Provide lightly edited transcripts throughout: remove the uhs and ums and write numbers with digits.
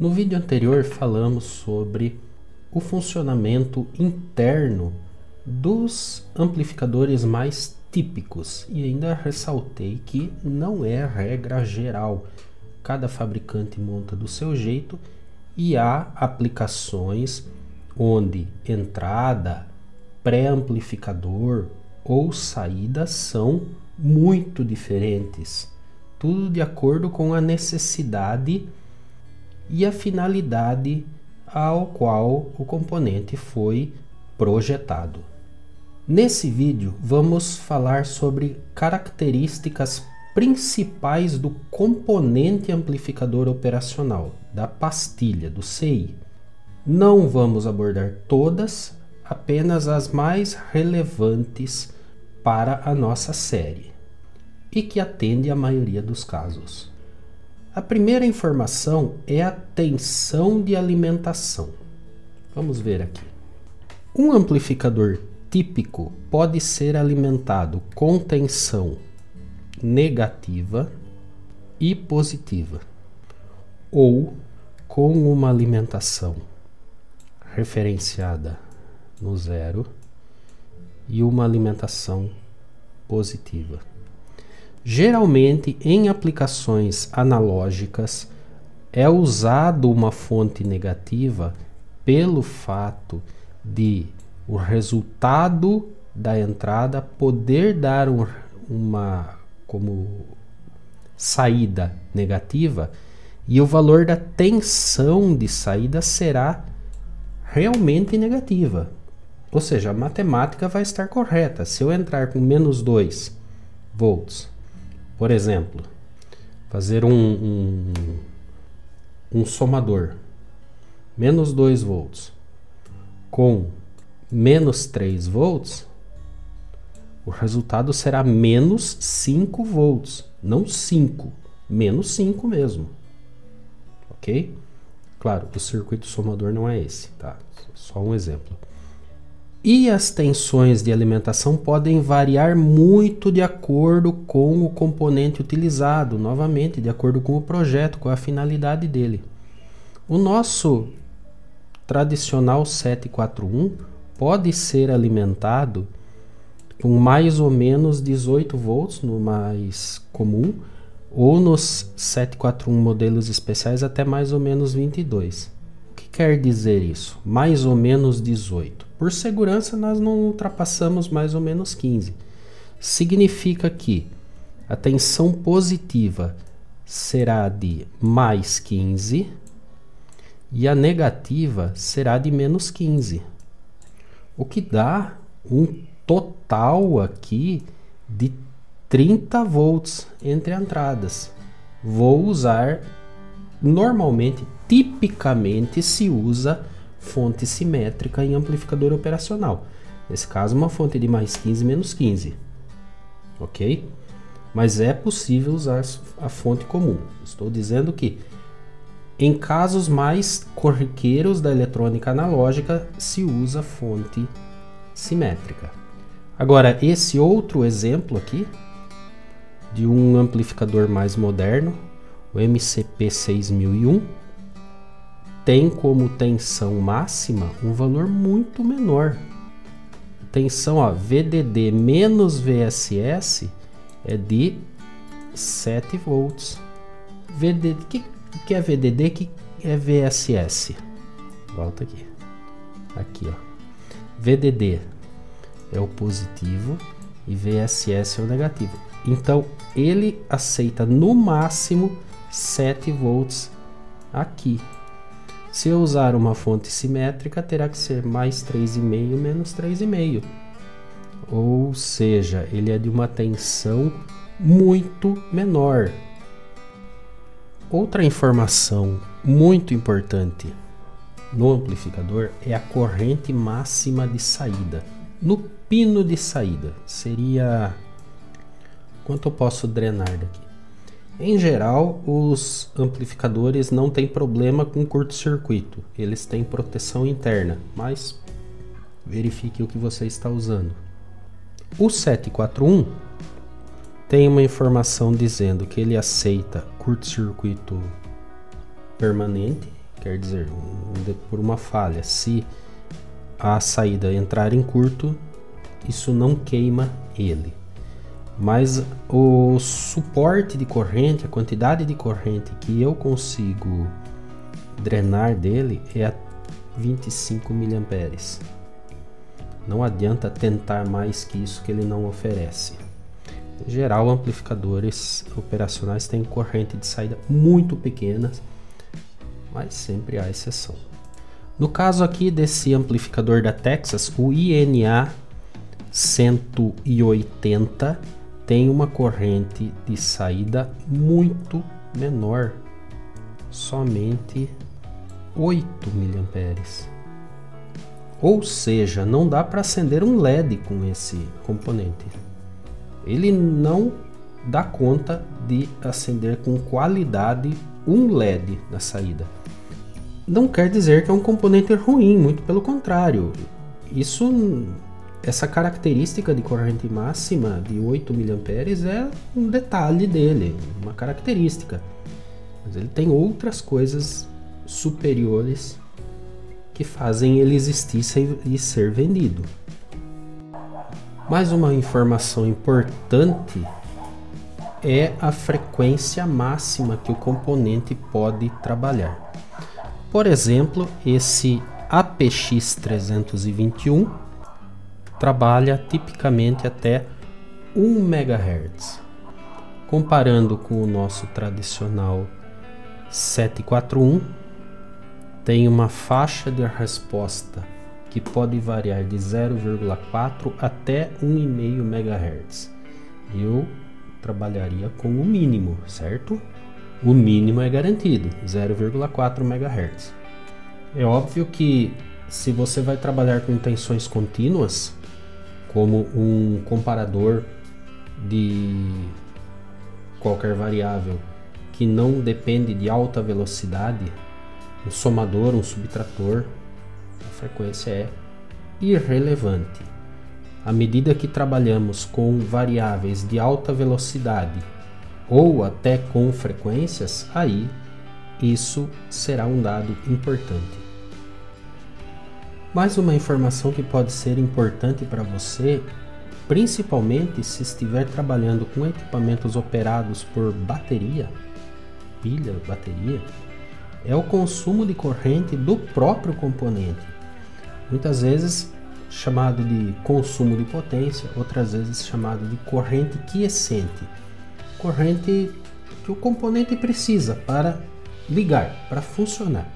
No vídeo anterior falamos sobre o funcionamento interno dos amplificadores mais típicos e ainda ressaltei que não é a regra geral. Cada fabricante monta do seu jeito e há aplicações onde entrada, pré-amplificador ou saída são muito diferentes. Tudo de acordo com a necessidade e a finalidade ao qual o componente foi projetado. Nesse vídeo vamos falar sobre características principais do componente amplificador operacional, da pastilha, do CI. Não vamos abordar todas, apenas as mais relevantes para a nossa série e que atende à maioria dos casos. A primeira informação é a tensão de alimentação. Vamos ver aqui. Um amplificador típico pode ser alimentado com tensão negativa e positiva, ou com uma alimentação referenciada no zero e uma alimentação positiva. Geralmente, em aplicações analógicas, é usado uma fonte negativa pelo fato de o resultado da entrada poder dar uma como saída negativa e o valor da tensão de saída será realmente negativa. Ou seja, a matemática vai estar correta. Se eu entrar com menos 2 volts, por exemplo, fazer um somador, menos 2 volts com menos 3 volts, o resultado será menos 5 volts, não 5, menos 5 mesmo, ok? Claro, o circuito somador não é esse, tá? Só um exemplo. E as tensões de alimentação podem variar muito de acordo com o componente utilizado, novamente, de acordo com o projeto, com a finalidade dele. O nosso tradicional 741 pode ser alimentado com mais ou menos 18 volts, no mais comum, ou nos 741 modelos especiais até mais ou menos 22. O que quer dizer isso? Mais ou menos 18. Por segurança, nós não ultrapassamos mais ou menos 15. Significa que a tensão positiva será de mais 15 e a negativa será de menos 15. O que dá um total aqui de 30 volts entre entradas. Vou usar, normalmente, tipicamente se usa fonte simétrica em amplificador operacional. Nesse caso, uma fonte de mais 15 menos 15. Ok? Mas é possível usar a fonte comum. Estou dizendo que em casos mais corriqueiros da eletrônica analógica se usa fonte simétrica. Agora, esse outro exemplo aqui de um amplificador mais moderno, o MCP 6001, tem como tensão máxima um valor muito menor. Tensão, ó, VDD menos VSS é de 7 volts. VDD, que é VDD? O que é VSS? Volta aqui. Aqui, ó. VDD é o positivo e VSS é o negativo. Então, ele aceita no máximo 7 volts aqui. Se eu usar uma fonte simétrica, terá que ser mais 3,5 menos 3,5. Ou seja, ele é de uma tensão muito menor. Outra informação muito importante no amplificador é a corrente máxima de saída. No pino de saída, seria quanto eu posso drenar daqui. Em geral, os amplificadores não têm problema com curto-circuito, eles têm proteção interna, mas verifique o que você está usando. O 741 tem uma informação dizendo que ele aceita curto-circuito permanente quer dizer, por uma falha, se a saída entrar em curto, isso não queima ele. Mas o suporte de corrente, a quantidade de corrente que eu consigo drenar dele é a 25 mA. Não adianta tentar mais que isso que ele não oferece. Em geral, amplificadores operacionais têm corrente de saída muito pequenas, mas sempre há exceção. No caso aqui desse amplificador da Texas, o INA 180 tem uma corrente de saída muito menor, somente 8 mA. Ou seja, não dá para acender um LED com esse componente. Ele não dá conta de acender com qualidade um LED na saída. Não quer dizer que é um componente ruim, muito pelo contrário. Essa característica de corrente máxima de 8 mA é um detalhe dele, uma característica. Mas ele tem outras coisas superiores que fazem ele existir e ser vendido. Mais uma informação importante é a frequência máxima que o componente pode trabalhar. Por exemplo, esse APX321 trabalha tipicamente até 1 MHz. Comparando com o nosso tradicional 741, tem uma faixa de resposta que pode variar de 0,4 até 1,5 MHz. Eu trabalharia com o mínimo, certo? O mínimo é garantido, 0,4 MHz. É óbvio que se você vai trabalhar com tensões contínuas, como um comparador de qualquer variável que não depende de alta velocidade, um somador, um subtrator, a frequência é irrelevante. À medida que trabalhamos com variáveis de alta velocidade ou até com frequências, aí isso será um dado importante. Mais uma informação que pode ser importante para você, principalmente se estiver trabalhando com equipamentos operados por bateria, pilha, bateria, é o consumo de corrente do próprio componente. Muitas vezes chamado de consumo de potência, outras vezes chamado de corrente quiescente. Corrente que o componente precisa para ligar, para funcionar.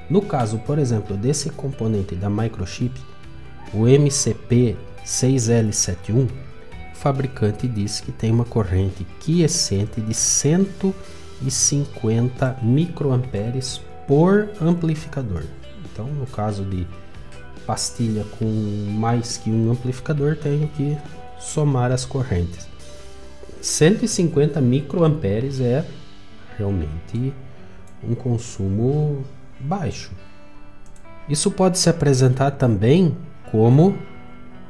No caso, por exemplo, desse componente da Microchip, o MCP6L71, o fabricante diz que tem uma corrente quiescente de 150 microamperes por amplificador. Então, no caso de pastilha com mais que um amplificador, tenho que somar as correntes. 150 microamperes é realmente um consumo baixo. Isso pode se apresentar também como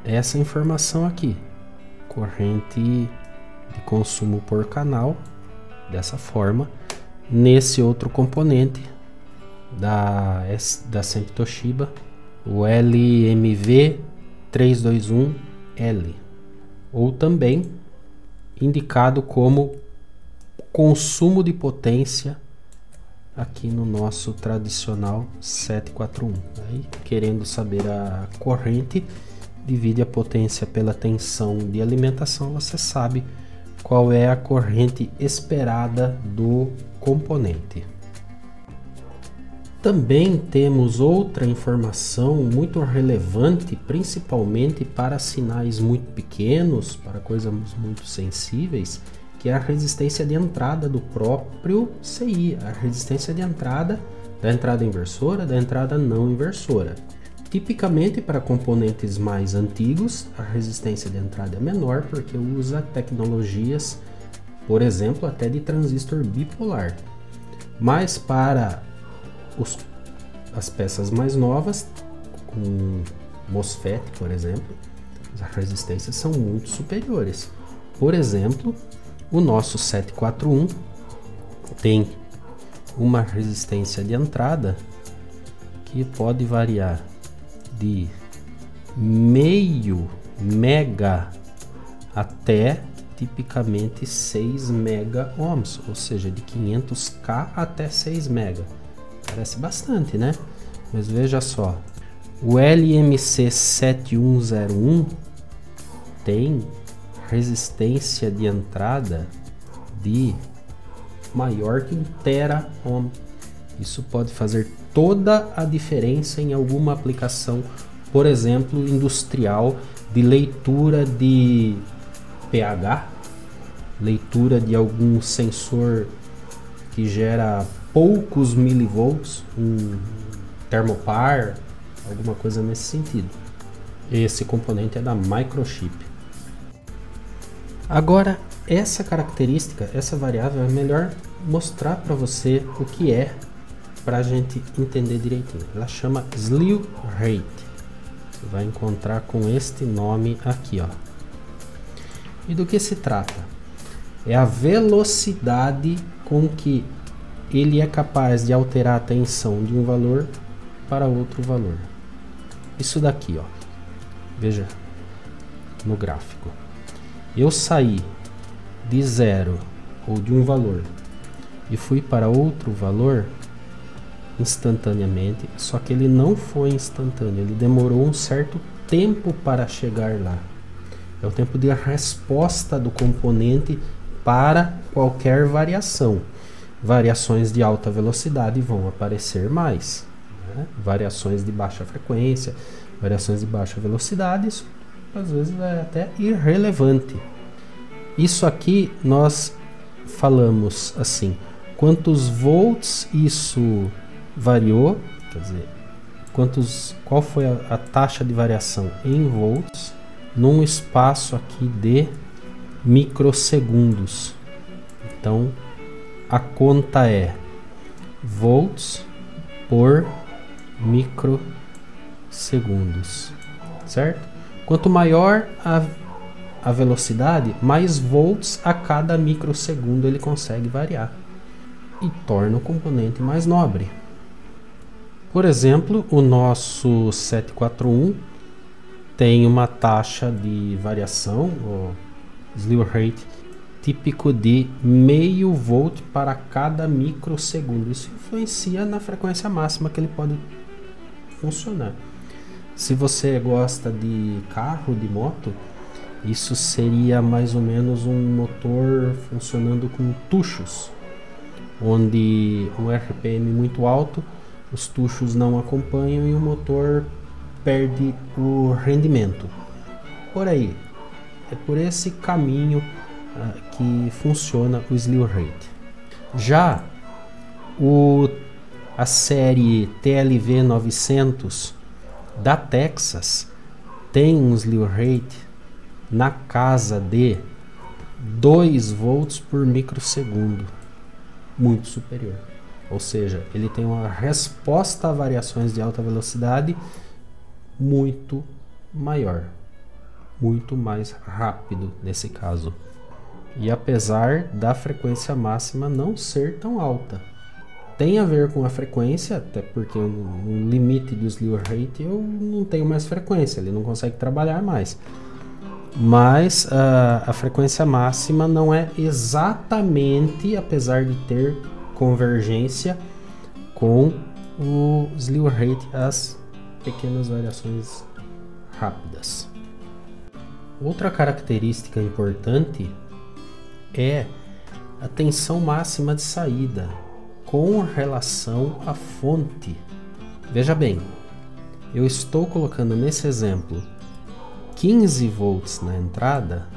essa informação aqui, corrente de consumo por canal, dessa forma, nesse outro componente da sempre Toshiba, o LMV321L, ou também indicado como consumo de potência aqui no nosso tradicional 741. Aí, querendo saber a corrente, divide a potência pela tensão de alimentação, você sabe qual é a corrente esperada do componente. Também temos outra informação muito relevante, principalmente para sinais muito pequenos, para coisas muito sensíveis, que é a resistência de entrada do próprio CI, a resistência de entrada da entrada inversora, da entrada não inversora. Tipicamente para componentes mais antigos, a resistência de entrada é menor porque usa tecnologias, por exemplo, até de transistor bipolar. Mas para as peças mais novas, com MOSFET, por exemplo, as resistências são muito superiores. Por exemplo, o nosso 741 tem uma resistência de entrada que pode variar de meio mega até tipicamente 6 mega ohms, ou seja, de 500k até 6 mega. Parece bastante, né? Mas veja só, o LMC7101 tem resistência de entrada de maior que 1 tera ohm. Isso pode fazer toda a diferença em alguma aplicação, por exemplo, industrial, de leitura de pH, leitura de algum sensor que gera poucos milivolts, um termopar, alguma coisa nesse sentido. Esse componente é da Microchip. Agora, essa característica, essa variável, é melhor mostrar para você o que é, para a gente entender direitinho. Ela chama Slew Rate. Você vai encontrar com este nome aqui, ó. E do que se trata? É a velocidade com que ele é capaz de alterar a tensão de um valor para outro valor. Isso daqui, ó. Veja no gráfico. Eu saí de 0 ou de um valor e fui para outro valor instantaneamente, só que ele não foi instantâneo, ele demorou um certo tempo para chegar lá. É o tempo de resposta do componente para qualquer variação. Variações de alta velocidade vão aparecer mais, né? Variações de baixa frequência, variações de baixa velocidade, isso às vezes é até irrelevante. Isso aqui nós falamos assim, quantos volts isso variou, quer dizer, qual foi a taxa de variação em volts num espaço aqui de microsegundos. Então a conta é volts por microsegundos, certo? Quanto maior a velocidade, mais volts a cada microsegundo ele consegue variar e torna o componente mais nobre. Por exemplo, o nosso 741 tem uma taxa de variação, o slew rate, típico de meio volt para cada microsegundo. Isso influencia na frequência máxima que ele pode funcionar. Se você gosta de carro, de moto, isso seria mais ou menos um motor funcionando com tuchos, onde um RPM muito alto, os tuchos não acompanham e o motor perde o rendimento. Por aí, é por esse caminho que funciona o slew rate. Já a série TLV 900 da Texas tem um slew rate na casa de 2 volts por microsegundo, muito superior. Ou seja, ele tem uma resposta a variações de alta velocidade muito maior, muito mais rápido nesse caso. E apesar da frequência máxima não ser tão alta, tem a ver com a frequência, até porque no limite do slew rate eu não tenho mais frequência, ele não consegue trabalhar mais. Mas a frequência máxima não é exatamente, apesar de ter convergência com o slew rate, as pequenas variações rápidas. Outra característica importante é a tensão máxima de saída com relação à fonte. Veja bem, eu estou colocando nesse exemplo 15 volts na entrada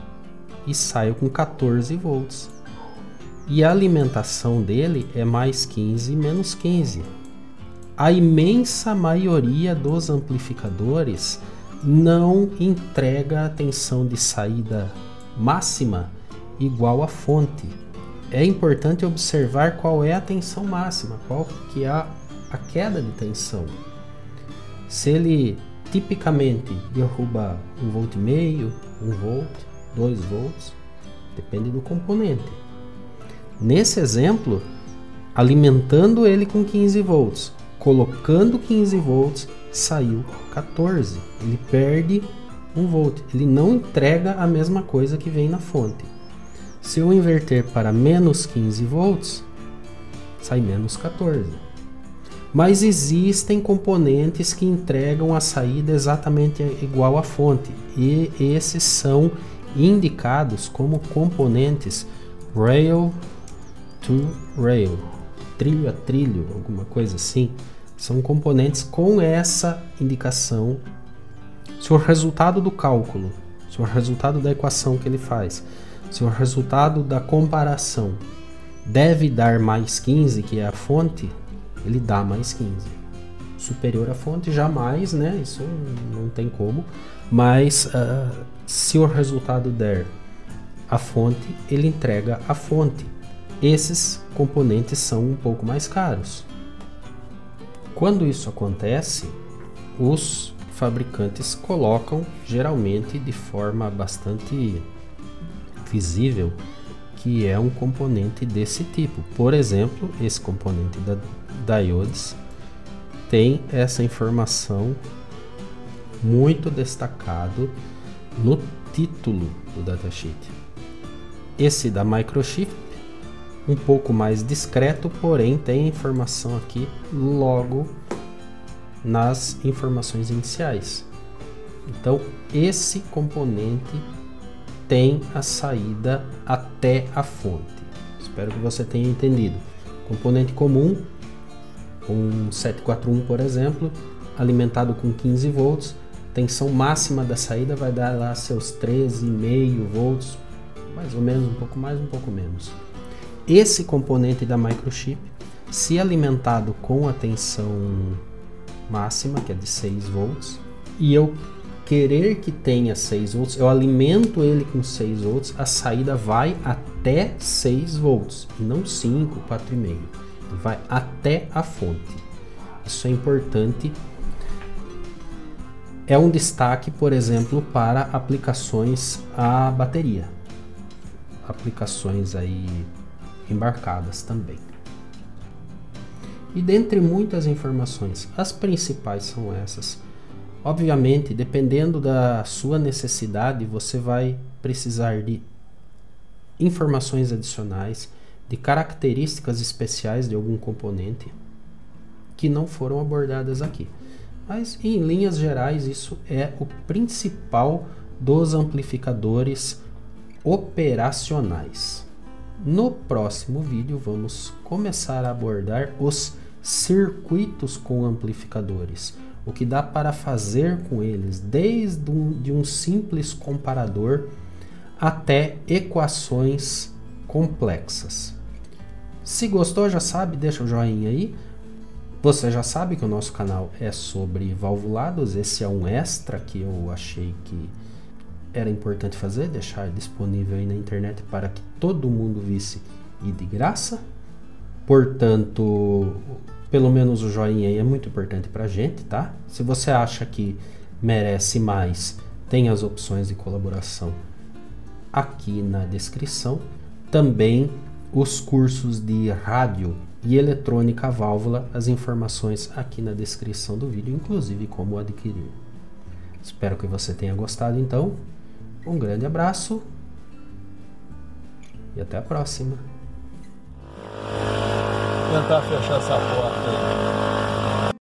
e saio com 14 volts. E a alimentação dele é mais 15 menos 15. A imensa maioria dos amplificadores não entrega a tensão de saída máxima igual à fonte. É importante observar qual é a tensão máxima, qual que é a queda de tensão. Se ele tipicamente derruba 1,5 volt, 1 volt, 2 volts, depende do componente. Nesse exemplo, alimentando ele com 15 volts, colocando 15 volts, saiu 14. Ele perde 1 volt. Ele não entrega a mesma coisa que vem na fonte. Se eu inverter para menos 15 volts, sai menos 14. Mas existem componentes que entregam a saída exatamente igual à fonte. E esses são indicados como componentes rail to rail, trilho a trilho, alguma coisa assim. São componentes com essa indicação. Se o resultado do cálculo, se o resultado da equação que ele faz, se o resultado da comparação deve dar mais 15, que é a fonte, ele dá mais 15. Superior à fonte, jamais, né? Isso não tem como. Mas se o resultado der a fonte, ele entrega a fonte. Esses componentes são um pouco mais caros. Quando isso acontece, os fabricantes colocam, geralmente de forma bastante visível, que é um componente desse tipo. Por exemplo, esse componente da diodes tem essa informação muito destacado no título do datasheet. Esse da microchip, um pouco mais discreto, porém tem informação aqui logo nas informações iniciais. Então, esse componente tem a saída até a fonte. Espero que você tenha entendido. Componente comum, um 741, por exemplo, alimentado com 15 volts, tensão máxima da saída vai dar lá seus 13,5 volts, mais ou menos, um pouco mais, um pouco menos. Esse componente da microchip, se alimentado com a tensão máxima, que é de 6 volts, e eu querer que tenha 6 volts, eu alimento ele com 6 volts, a saída vai até 6 volts, e não 5, 4,5. Vai até a fonte. Isso é importante. É um destaque, por exemplo, para aplicações a bateria. Aplicações aí embarcadas também. E dentre muitas informações, as principais são essas. Obviamente, dependendo da sua necessidade, você vai precisar de informações adicionais, de características especiais de algum componente que não foram abordadas aqui. Mas, em linhas gerais, isso é o principal dos amplificadores operacionais. No próximo vídeo, vamos começar a abordar os circuitos com amplificadores. O que dá para fazer com eles, desde um simples comparador até equações complexas. Se gostou, já sabe, deixa o joinha aí. Você já sabe que o nosso canal é sobre valvulados. Esse é um extra que eu achei que era importante fazer, deixar disponível aí na internet para que todo mundo visse e de graça. Portanto, pelo menos o joinha aí é muito importante pra gente, tá? Se você acha que merece mais, tem as opções de colaboração aqui na descrição. Também os cursos de rádio e eletrônica válvula, as informações aqui na descrição do vídeo, inclusive como adquirir. Espero que você tenha gostado, então. Um grande abraço e até a próxima. Tentar fechar essa porta aí.